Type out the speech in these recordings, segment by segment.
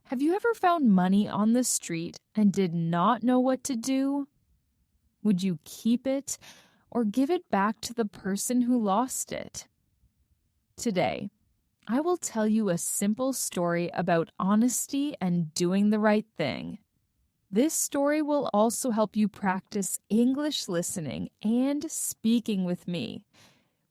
Have you ever found money on the street and did not know what to do? Would you keep it or give it back to the person who lost it? Today, I will tell you a simple story about honesty and doing the right thing. This story will also help you practice English listening and speaking with me.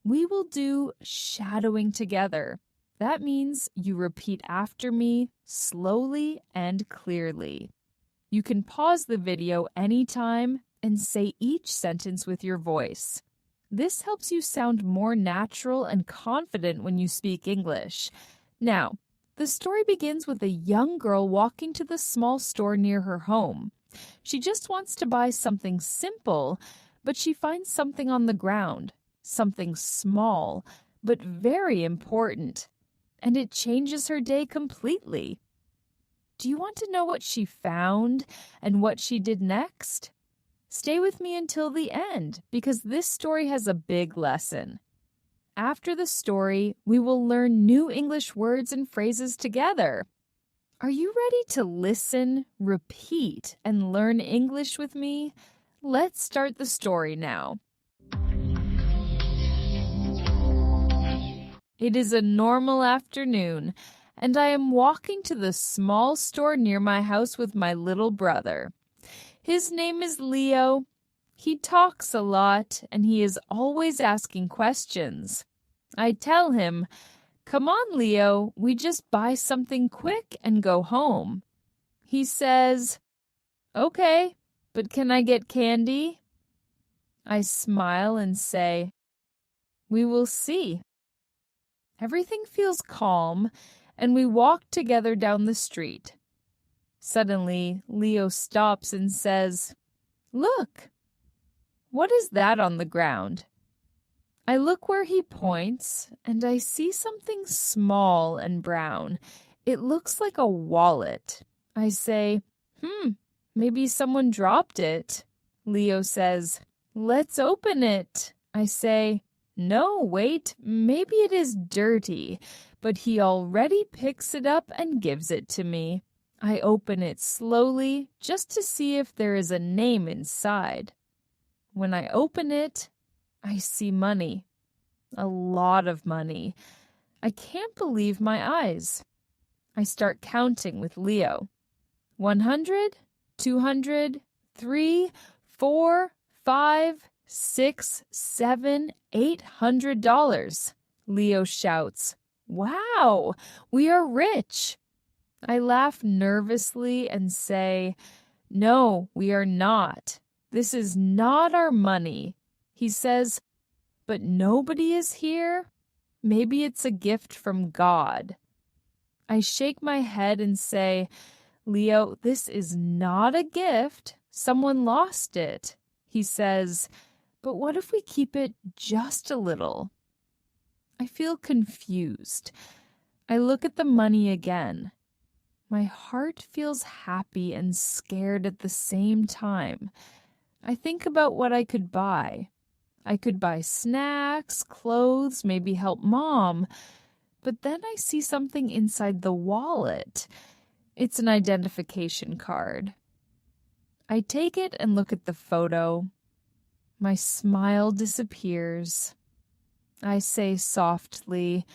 We will do shadowing together. That means you repeat after me slowly and clearly. You can pause the video anytime and say each sentence with your voice. This helps you sound more natural and confident when you speak English. Now, the story begins with a young girl walking to the small store near her home. She just wants to buy something simple, but she finds something on the ground, something small, but very important. And it changes her day completely. Do you want to know what she found and what she did next? Stay with me until the end, because this story has a big lesson. After the story, we will learn new English words and phrases together. Are you ready to listen, repeat, and learn English with me? Let's start the story now. It is a normal afternoon, and I am walking to the small store near my house with my little brother. His name is Leo. He talks a lot, and he is always asking questions. I tell him, "Come on, Leo, we just buy something quick and go home." He says, "Okay, but can I get candy?" I smile and say, "We will see." Everything feels calm, and we walk together down the street. Suddenly, Leo stops and says, "Look, what is that on the ground?" I look where he points, and I see something small and brown. It looks like a wallet. I say, maybe someone dropped it." Leo says, "Let's open it." I say, "No, wait, maybe it is dirty," but he already picks it up and gives it to me. I open it slowly just to see if there is a name inside. When I open it, I see money. A lot of money. I can't believe my eyes. I start counting with Leo. 100, 200, 3, 4, 5, 6, 7, $800. Leo shouts, "Wow, we are rich." I laugh nervously and say, "No, we are not. This is not our money." He says, "But nobody is here? Maybe it's a gift from God." I shake my head and say, "Leo, this is not a gift. Someone lost it." He says, "But what if we keep it just a little?" I feel confused. I look at the money again. My heart feels happy and scared at the same time. I think about what I could buy. I could buy snacks, clothes, maybe help Mom. But then I see something inside the wallet. It's an identification card. I take it and look at the photo. My smile disappears. I say softly,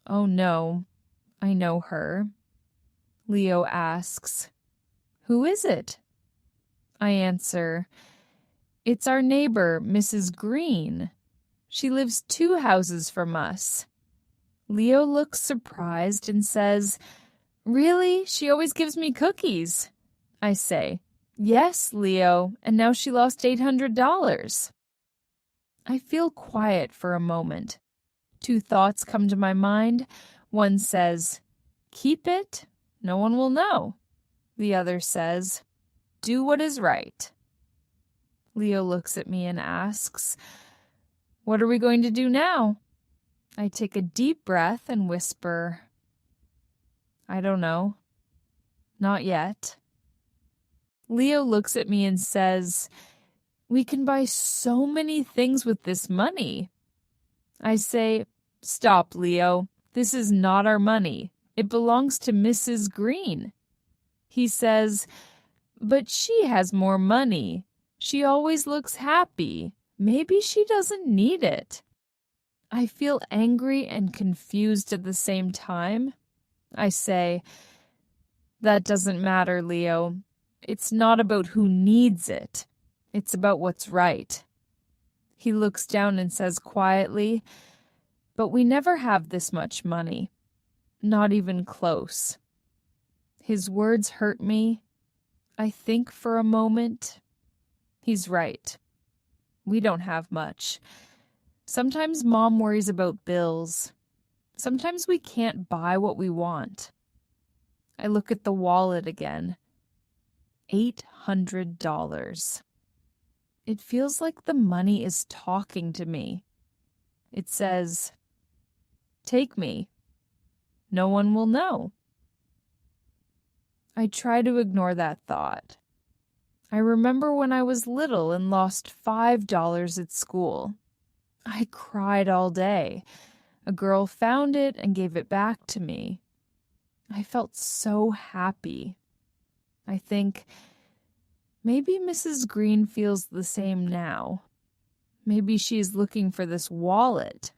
"Oh no, I know her." Leo asks, "Who is it?" I answer, "It's our neighbor, Mrs. Green. She lives 2 houses from us." Leo looks surprised and says, "Really? She always gives me cookies." I say, "Yes, Leo, and now she lost $800. I feel quiet for a moment. 2 thoughts come to my mind. One says, "Keep it. No one will know." The other says, "Do what is right." Leo looks at me and asks, "What are we going to do now?" I take a deep breath and whisper, "I don't know. Not yet." Leo looks at me and says, "We can buy so many things with this money." I say, "Stop, Leo. This is not our money. It belongs to Mrs. Green. He says, but she has more money. She always looks happy. Maybe she doesn't need it. I feel angry and confused at the same time. I say, that doesn't matter, Leo. It's not about who needs it. It's about what's right. He looks down and says quietly, but we never have this much money. Not even close. His words hurt me. I think for a moment. He's right. We don't have much. Sometimes Mom worries about bills. Sometimes we can't buy what we want. I look at the wallet again. $800. It feels like the money is talking to me. It says, take me. No one will know. I try to ignore that thought. I remember when I was little and lost $5 at school. I cried all day. A girl found it and gave it back to me. I felt so happy. I think, maybe Mrs. Green feels the same now. Maybe she's looking for this wallet.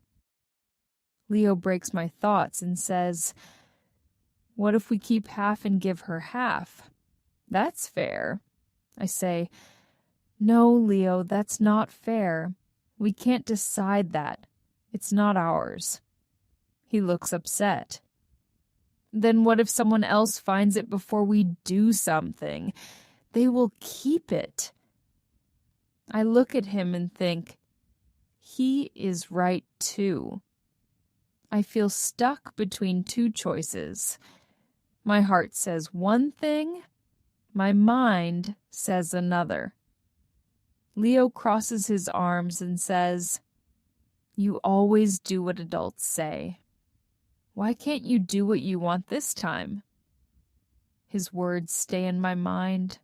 Leo breaks my thoughts and says, what if we keep half and give her half? That's fair. I say, no, Leo, that's not fair. We can't decide that. It's not ours. He looks upset. Then what if someone else finds it before we do something? They will keep it. I look at him and think, he is right too. I feel stuck between two choices. My heart says one thing, my mind says another. Leo crosses his arms and says, you always do what adults say. Why can't you do what you want this time? His words stay in my mind.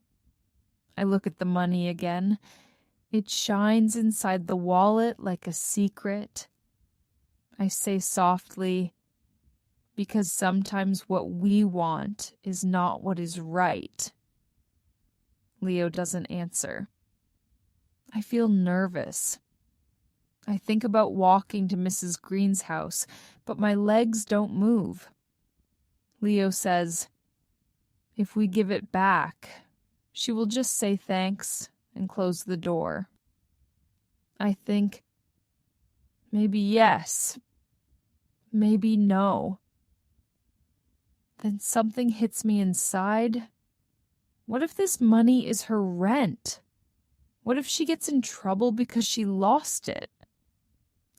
I look at the money again. It shines inside the wallet like a secret. I say softly, because sometimes what we want is not what is right. Leo doesn't answer. I feel nervous. I think about walking to Mrs. Green's house, but my legs don't move. Leo says, if we give it back, she will just say thanks and close the door. I think, maybe yes, maybe no. Then something hits me inside. What if this money is her rent? What if she gets in trouble because she lost it?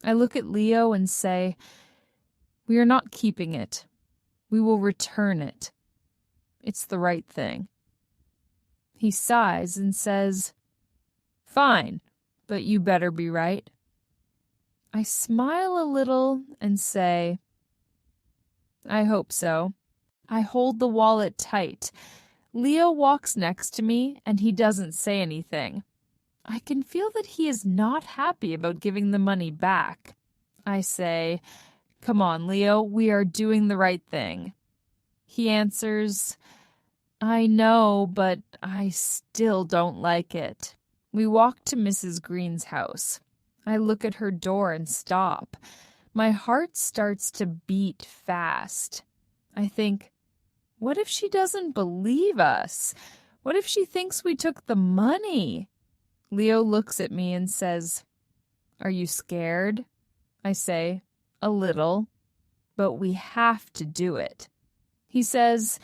I look at Leo and say, we are not keeping it. We will return it. It's the right thing. He sighs and says, fine, but you better be right. I smile a little and say, I hope so. I hold the wallet tight. Leo walks next to me and he doesn't say anything. I can feel that he is not happy about giving the money back. I say, come on, Leo, we are doing the right thing. He answers, I know, but I still don't like it. We walk to Mrs. Green's house. I look at her door and stop. My heart starts to beat fast. I think, what if she doesn't believe us? What if she thinks we took the money? Leo looks at me and says, are you scared? I say, a little, but we have to do it. He says,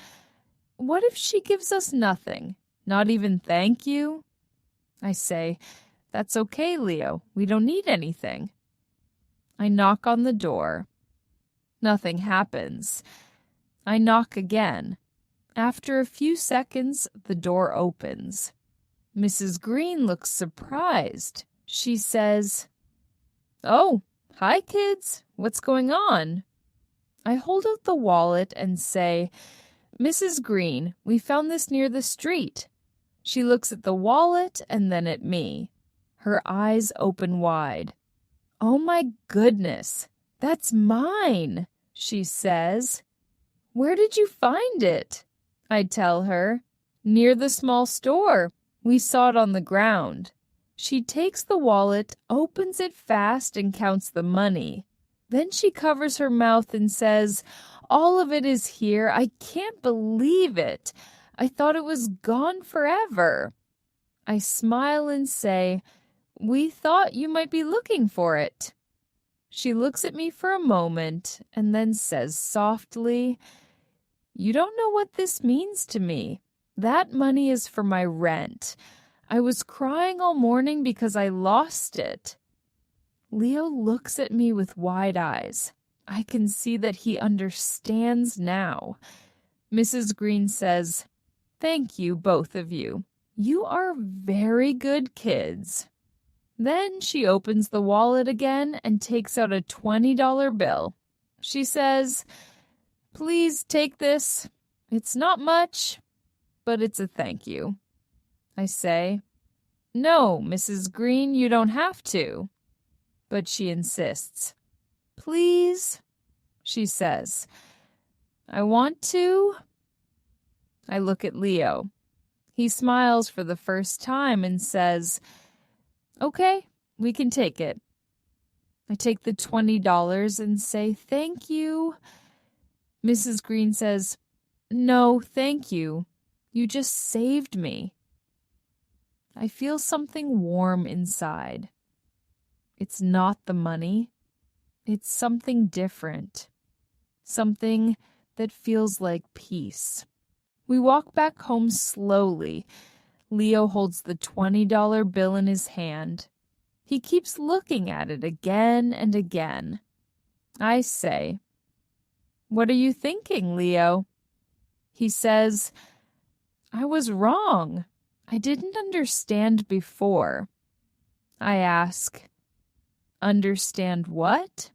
what if she gives us nothing? Not even thank you? I say, that's okay, Leo. We don't need anything. I knock on the door. Nothing happens. I knock again. After a few seconds, the door opens. Mrs. Green looks surprised. She says, oh, hi, kids. What's going on? I hold out the wallet and say, Mrs. Green, we found this near the street. She looks at the wallet and then at me. Her eyes open wide. Oh my goodness, that's mine, she says. Where did you find it? I tell her. Near the small store. We saw it on the ground. She takes the wallet, opens it fast, and counts the money. Then she covers her mouth and says, "All of it is here. I can't believe it. I thought it was gone forever." I smile and say, "We thought you might be looking for it." She looks at me for a moment and then says softly, "You don't know what this means to me. That money is for my rent. I was crying all morning because I lost it." Leo looks at me with wide eyes. I can see that he understands now. Mrs. Green says, "Thank you, both of you. You are very good kids." Then she opens the wallet again and takes out a $20 bill. She says, "Please take this. It's not much, but it's a thank you." I say, "No, Mrs. Green, you don't have to." But she insists. "Please," she says. "I want to." I look at Leo. He smiles for the first time and says, "Okay, we can take it." I take the $20 and say, "Thank you." Mrs. Green says, "No, thank you. You just saved me." I feel something warm inside. It's not the money. It's something different. Something that feels like peace. We walk back home slowly. Leo holds the $20 bill in his hand. He keeps looking at it again and again. I say, "What are you thinking, Leo?" He says, "I was wrong. I didn't understand before." I ask, "Understand what?"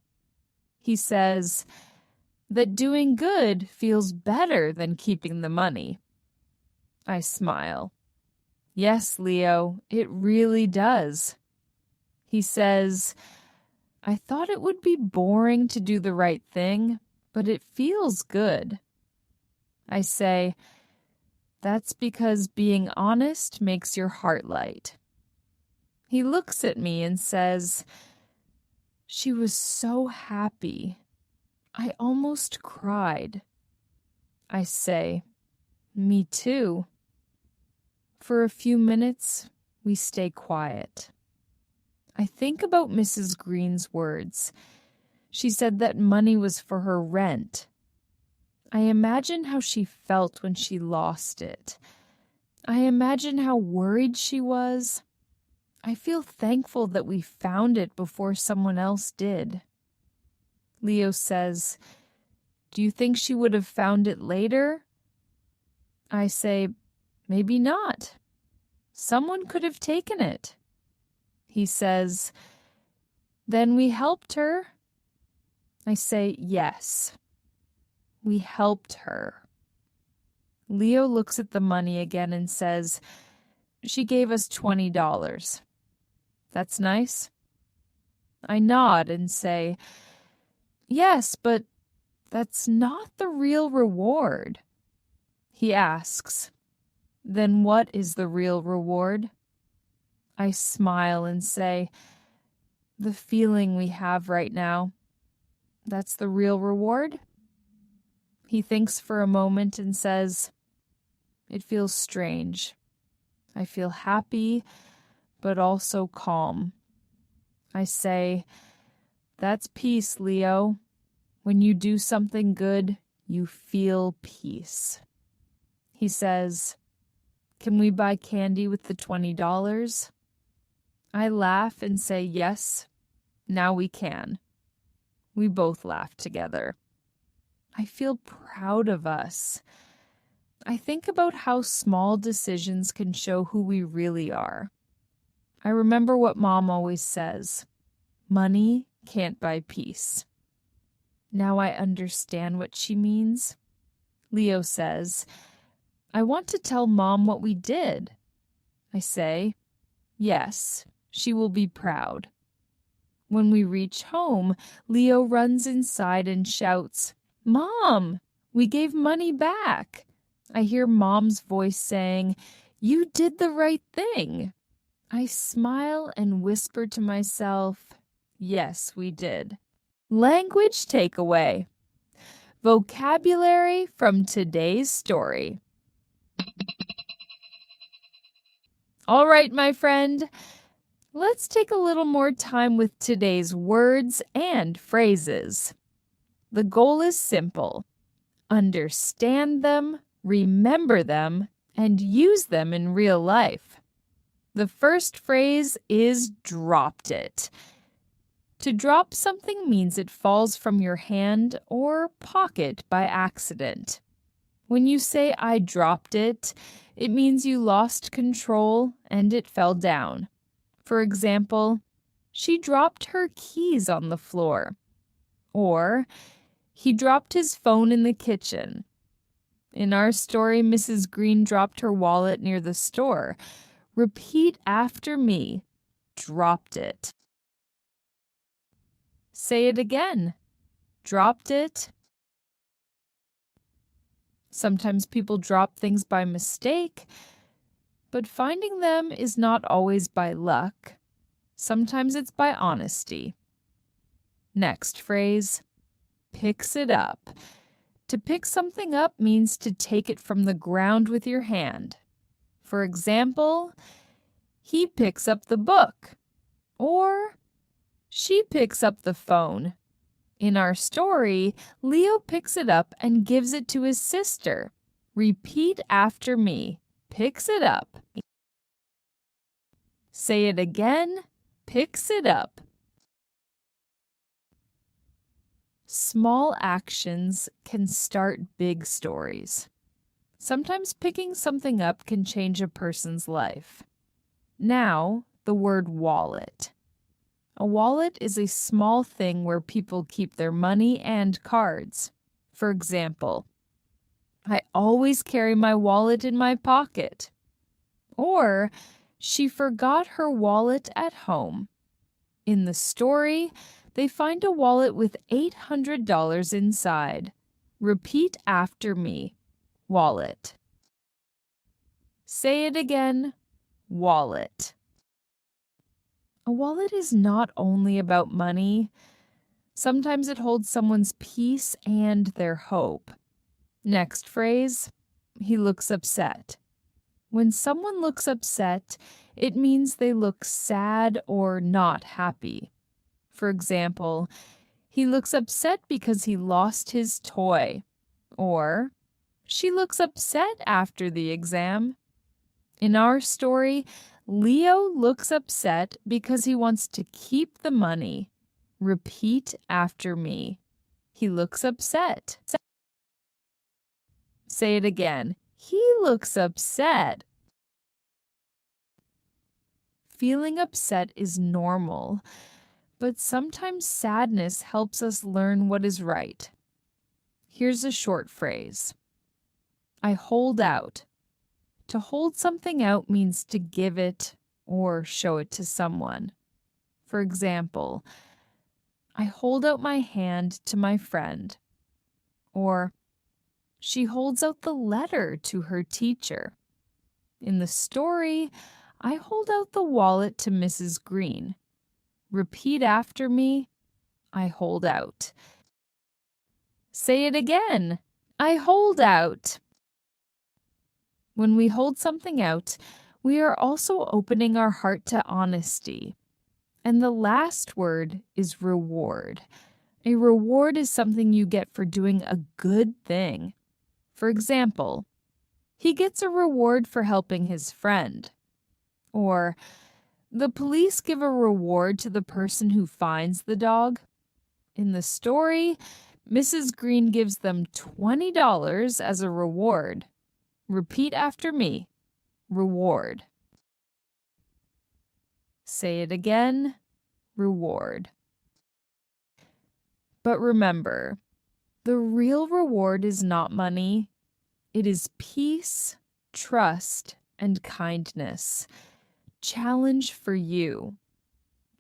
He says, "That doing good feels better than keeping the money." I smile. "Yes, Leo, it really does." He says, "I thought it would be boring to do the right thing, but it feels good." I say, "That's because being honest makes your heart light." He looks at me and says, "She was so happy. I almost cried." I say, "Me too." For a few minutes, we stay quiet. I think about Mrs. Green's words. She said that money was for her rent. I imagine how she felt when she lost it. I imagine how worried she was. I feel thankful that we found it before someone else did. Leo says, "Do you think she would have found it later?" I say, "Maybe not. Someone could have taken it." He says, "Then we helped her." I say, "Yes, we helped her." Leo looks at the money again and says, "She gave us $20. That's nice." I nod and say, "Yes, but that's not the real reward." He asks, "Then what is the real reward?" I smile and say, "The feeling we have right now. That's the real reward?" He thinks for a moment and says, "It feels strange. I feel happy, but also calm." I say, "That's peace, Leo. When you do something good, you feel peace." He says, "Can we buy candy with the $20? I laugh and say, "Yes, now we can." We both laugh together. I feel proud of us. I think about how small decisions can show who we really are. I remember what Mom always says, "Money can't buy peace." Now I understand what she means. Leo says, "I want to tell Mom what we did." I say, "Yes, she will be proud." When we reach home, Leo runs inside and shouts, "Mom, We gave money back. I hear Mom's voice saying, "You did the right thing." I smile and whisper to myself, "Yes, we did." Language takeaway. Vocabulary from today's story. All right, my friend, let's take a little more time with today's words and phrases. The goal is simple. Understand them, remember them, and use them in real life. The first phrase is dropped it. To drop something means it falls from your hand or pocket by accident. When you say I dropped it, it means you lost control and it fell down. For example, she dropped her keys on the floor. Or, he dropped his phone in the kitchen. In our story, Mrs. Green dropped her wallet near the store. Repeat after me. Dropped it. Say it again. Dropped it. Sometimes people drop things by mistake, but finding them is not always by luck. Sometimes it's by honesty. Next phrase, picks it up. To pick something up means to take it from the ground with your hand. For example, he picks up the book, or she picks up the phone. In our story, Leo picks it up and gives it to his sister. Repeat after me. Picks it up. Say it again. Picks it up. Small actions can start big stories. Sometimes picking something up can change a person's life. Now, the word wallet. A wallet is a small thing where people keep their money and cards. For example, I always carry my wallet in my pocket. Or, she forgot her wallet at home. In the story, they find a wallet with $800 inside. Repeat after me. Wallet. Say it again. Wallet. A wallet is not only about money. Sometimes it holds someone's peace and their hope. Next phrase, he looks upset. When someone looks upset, it means they look sad or not happy. For example, he looks upset because he lost his toy. Or, she looks upset after the exam. In our story, Leo looks upset because he wants to keep the money. Repeat after me. He looks upset. Say it again. He looks upset. Feeling upset is normal, but sometimes sadness helps us learn what is right. Here's a short phrase. I hold out. To hold something out means to give it or show it to someone. For example, I hold out my hand to my friend. Or, she holds out the letter to her teacher. In the story, I hold out the wallet to Mrs. Green. Repeat after me. I hold out. Say it again. I hold out. When we hold something out, we are also opening our heart to honesty. And the last word is reward. A reward is something you get for doing a good thing. For example, he gets a reward for helping his friend. Or, the police give a reward to the person who finds the dog. In the story, Mrs. Green gives them $20 as a reward. Repeat after me. Reward. Say it again. Reward. But remember, the real reward is not money. It is peace, trust, and kindness. Challenge for you.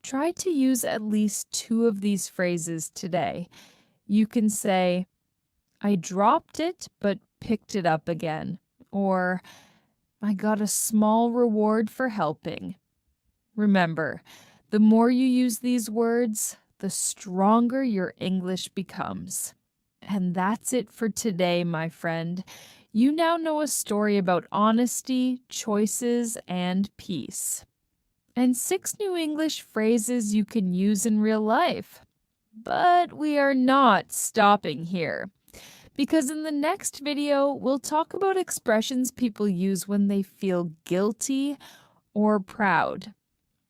Try to use at least 2 of these phrases today. You can say, I dropped it but picked it up again. Or I got a small reward for helping. Remember, the more you use these words, the stronger your English becomes. And that's it for today, my friend. You now know a story about honesty, choices, and peace. And 6 new English phrases you can use in real life. But we are not stopping here, because in the next video, we'll talk about expressions people use when they feel guilty or proud,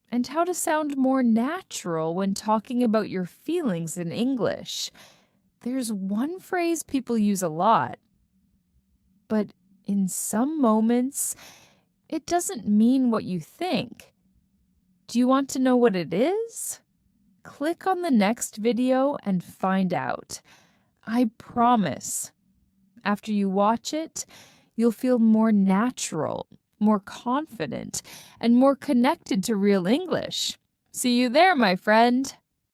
and how to sound more natural when talking about your feelings in English. There's one phrase people use a lot, but in some moments, it doesn't mean what you think. Do you want to know what it is? Click on the next video and find out. I promise. After you watch it, you'll feel more natural, more confident, and more connected to real English. See you there, my friend.